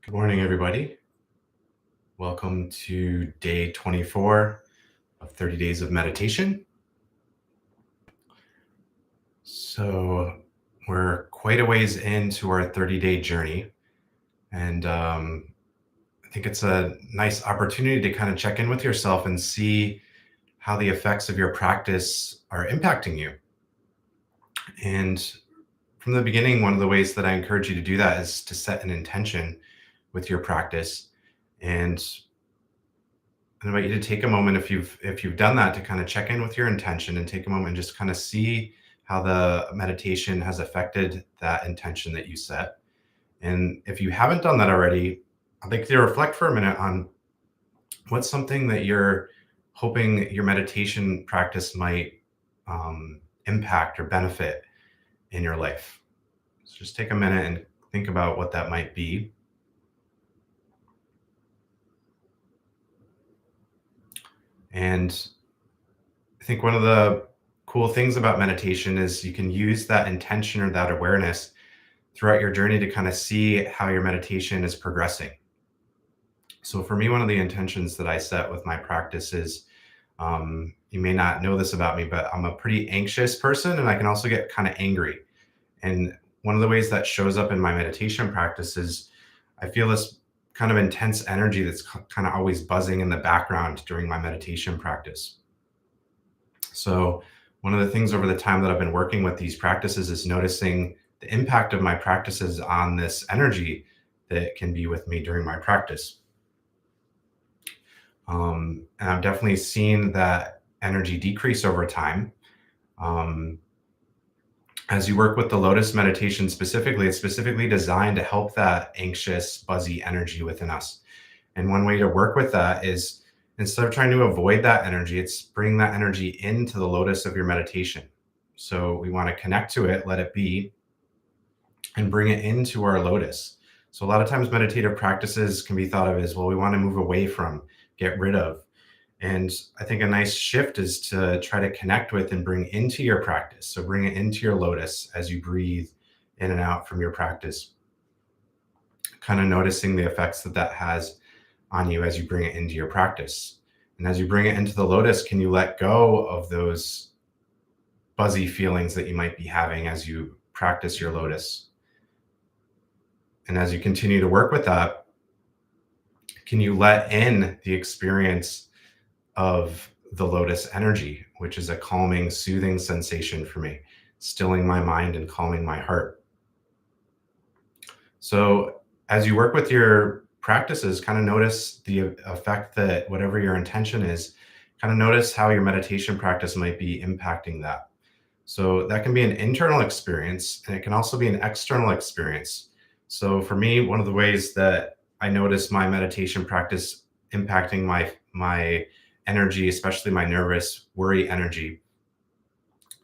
Good morning, everybody. Welcome to day 24 of 30 days of meditation. So we're quite a ways into our 30-day journey, and I think it's a nice opportunity to kind of check in with yourself and see how the effects of your practice are impacting you. And from the beginning, one of the ways that I encourage you to do that is to set an intention with your practice. And I invite you to take a moment if you've done that to kind of check in with your intention and take a moment and just kind of see how the meditation has affected that intention that you set. And if you haven't done that already, I'd like you to reflect for a minute on what's something that you're hoping your meditation practice might impact or benefit in your life. So just take a minute and think about what that might be. And I think one of the cool things about meditation is you can use that intention or that awareness throughout your journey to kind of see how your meditation is progressing. So for me, one of the intentions that I set with my practice is, you may not know this about me, but I'm a pretty anxious person and I can also get kind of angry. And one of the ways that shows up in my meditation practice is I feel this kind of intense energy that's kind of always buzzing in the background during my meditation practice. So, one of the things over the time that I've been working with these practices is noticing the impact of my practices on this energy that can be with me during my practice. And I've definitely seen that energy decrease over time. Um, as you work with the Lotus meditation specifically, it's specifically designed to help that anxious, buzzy energy within us. And one way to work with that is instead of trying to avoid that energy, it's bring that energy into the lotus of your meditation. So we want to connect to it, let it be, and bring it into our lotus. So a lot of times meditative practices can be thought of as, well, we want to move away from, get rid of. And I think a nice shift is to try to connect with and bring into your practice. So bring it into your lotus as you breathe in and out from your practice, kind of noticing the effects that that has on you as you bring it into your practice. And as you bring it into the lotus, can you let go of those buzzy feelings that you might be having as you practice your lotus? And as you continue to work with that, can you let in the experience of the lotus energy, which is a calming, soothing sensation for me, stilling my mind and calming my heart? So as you work with your practices, kind of notice the effect that whatever your intention is, kind of notice how your meditation practice might be impacting that. So that can be an internal experience and it can also be an external experience. So for me, one of the ways that I notice my meditation practice impacting my energy, especially my nervous worry energy,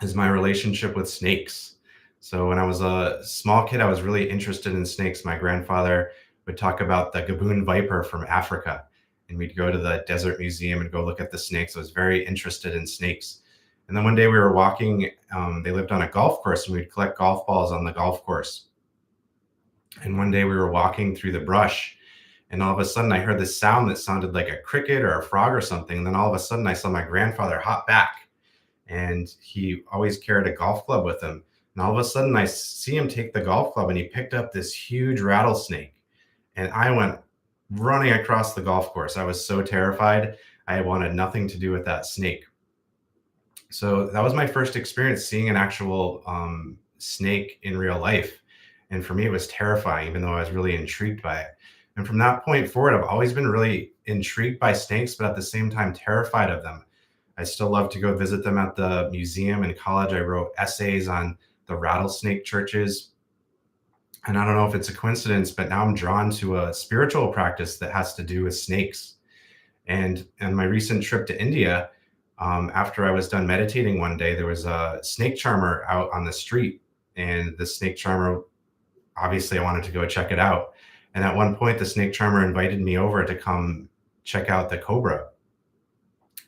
is my relationship with snakes. So when I was a small kid, I was really interested in snakes. My grandfather would talk about the gaboon viper from Africa, and we'd go to the desert museum and go look at the snakes. I was very interested in snakes. And then one day we were walking, they lived on a golf course, and we'd collect golf balls on the golf course. And one day we were walking through the brush, and all of a sudden I heard this sound that sounded like a cricket or a frog or something. And then all of a sudden I saw my grandfather hop back, and he always carried a golf club with him. And all of a sudden I see him take the golf club and he picked up this huge rattlesnake. And I went running across the golf course. I was so terrified. I wanted nothing to do with that snake. So that was my first experience seeing an actual snake in real life. And for me, it was terrifying, even though I was really intrigued by it. And from that point forward, I've always been really intrigued by snakes, but at the same time, terrified of them. I still love to go visit them at the museum. In college, I wrote essays on the rattlesnake churches. And I don't know if it's a coincidence, but now I'm drawn to a spiritual practice that has to do with snakes. And in my recent trip to India, after I was done meditating one day, there was a snake charmer out on the street. And the snake charmer, obviously, I wanted to go check it out. And at one point, the snake charmer invited me over to come check out the cobra.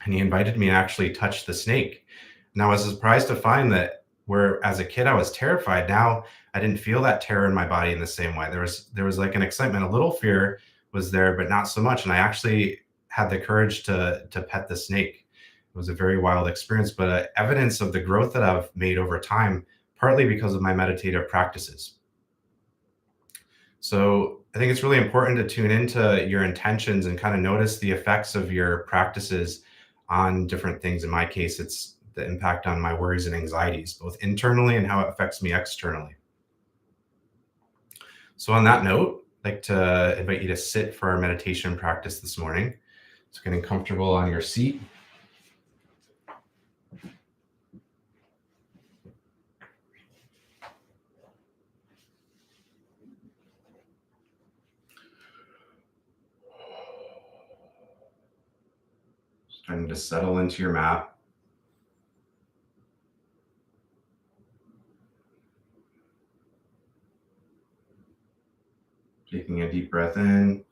And he invited me to actually touch the snake. And I was surprised to find that where as a kid I was terrified. Now I didn't feel that terror in my body in the same way. There was like an excitement, a little fear was there, but not so much. And I actually had the courage to pet the snake. It was a very wild experience, but evidence of the growth that I've made over time, partly because of my meditative practices. So I think it's really important to tune into your intentions and kind of notice the effects of your practices on different things. In my case, it's the impact on my worries and anxieties, both internally and how it affects me externally. So on that note, I'd like to invite you to sit for our meditation practice this morning. So getting comfortable on your seat. Starting to settle into your mat. Taking a deep breath in.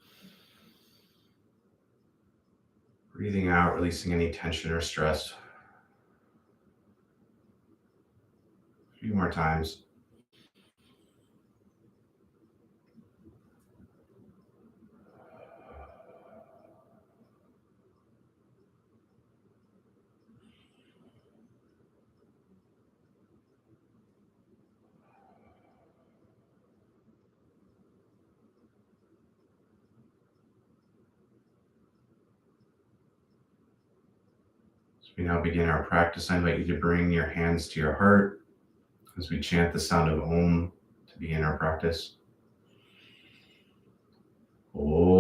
Breathing out, releasing any tension or stress. A few more times. As we now begin our practice, I invite you to bring your hands to your heart as we chant the sound of Om to begin our practice. Om.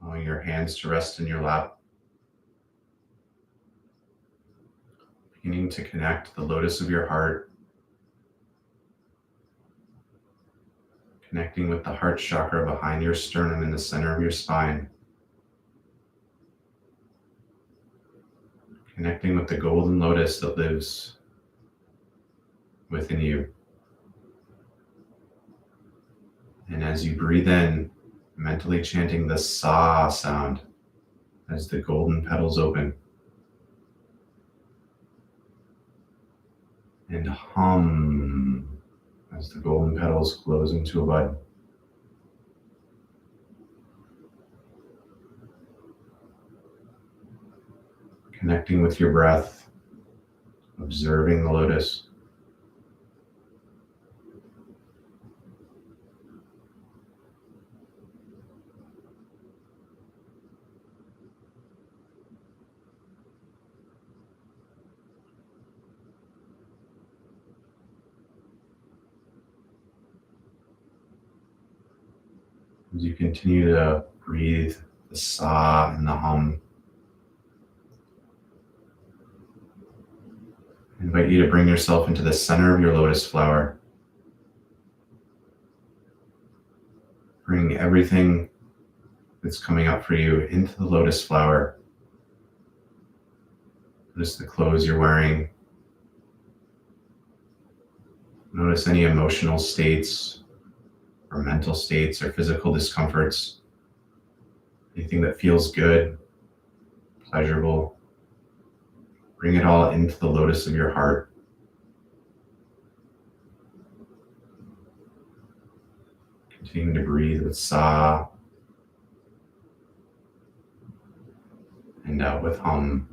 Allowing your hands to rest in your lap. Beginning to connect the lotus of your heart. Connecting with the heart chakra behind your sternum in the center of your spine. Connecting with the golden lotus that lives within you. And as you breathe in, mentally chanting the sa sound as the golden petals open. And hum as the golden petals close into a bud. Connecting with your breath, observing the lotus. As you continue to breathe the sa and the hum, I invite you to bring yourself into the center of your lotus flower. Bring everything that's coming up for you into the lotus flower. Notice the clothes you're wearing. Notice any emotional states or mental states or physical discomforts. Anything that feels good, pleasurable. Bring it all into the lotus of your heart. Continuing to breathe with sa and out with hum.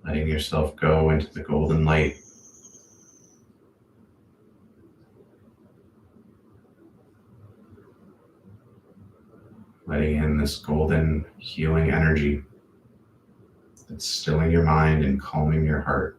Letting yourself go into the golden light. Letting in this golden healing energy that's stilling your mind and calming your heart.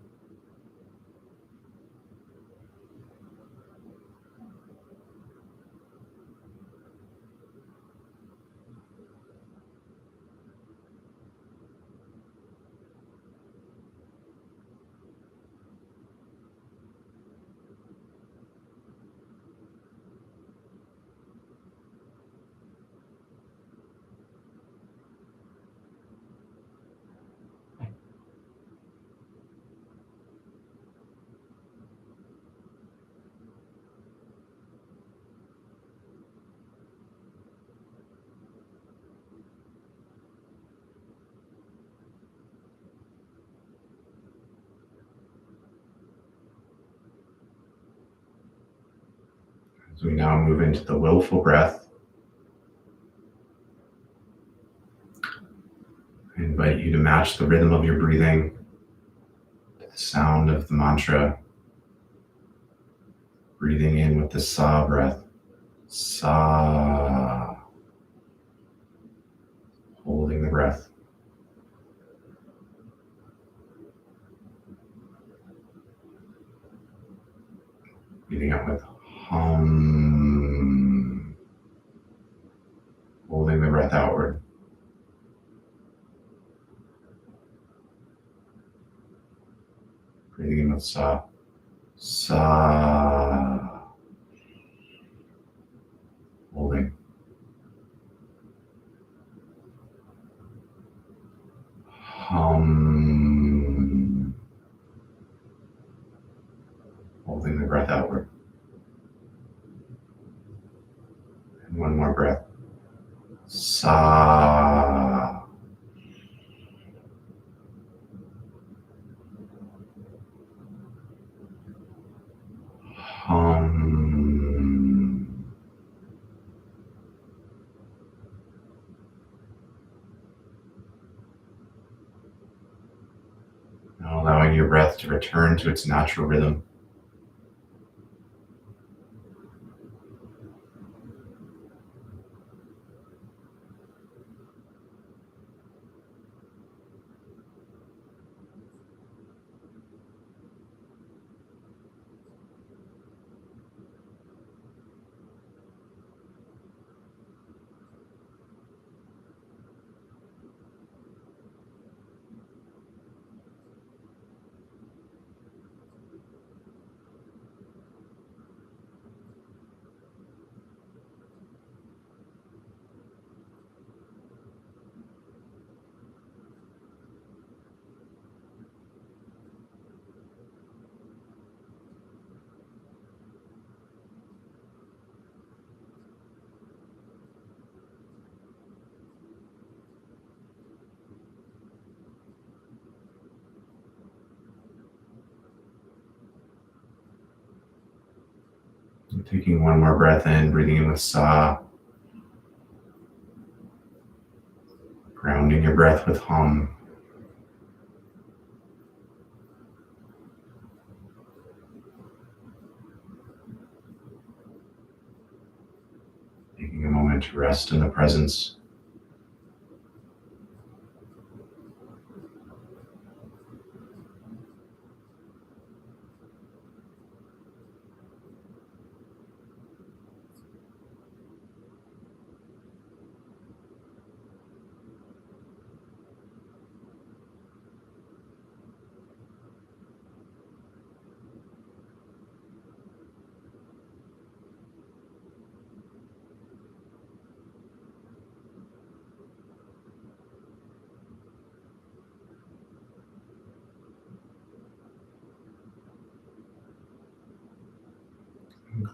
As we now move into the willful breath, I invite you to match the rhythm of your breathing to the sound of the mantra, breathing in with the sa breath. Sa. Holding the breath. Breathing out with hum. Holding the breath outward. Breathing in with sa. Sa. Holding. Hum. Holding the breath outward. And one more breath. Sa. Hum. Now allowing your breath to return to its natural rhythm. Taking one more breath in, breathing in with sa. Grounding your breath with hum. Taking a moment to rest in the presence.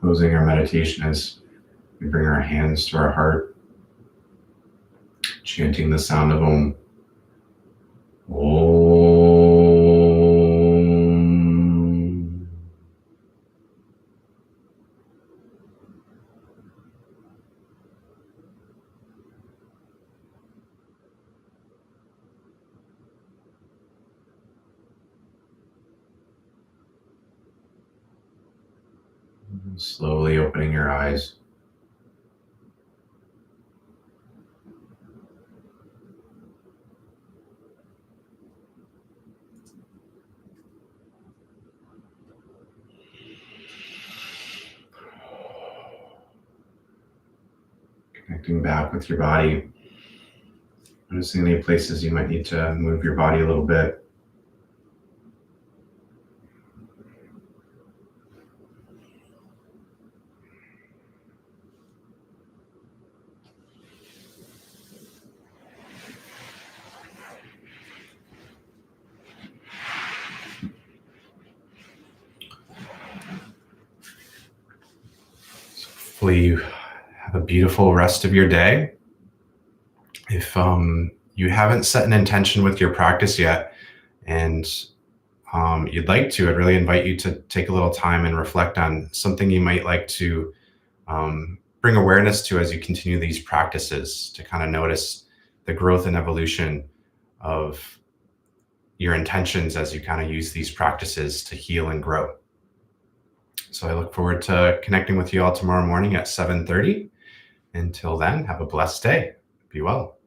Closing our meditation as we bring our hands to our heart, chanting the sound of Om. Om. Slowly opening your eyes. Connecting back with your body. Noticing any places you might need to move your body a little bit. Hopefully you have a beautiful rest of your day. If you haven't set an intention with your practice yet, and you'd like to, I'd really invite you to take a little time and reflect on something you might like to bring awareness to as you continue these practices, to kind of notice the growth and evolution of your intentions as you kind of use these practices to heal and grow. So I look forward to connecting with you all tomorrow morning at 7:30. Until then, have a blessed day. Be well.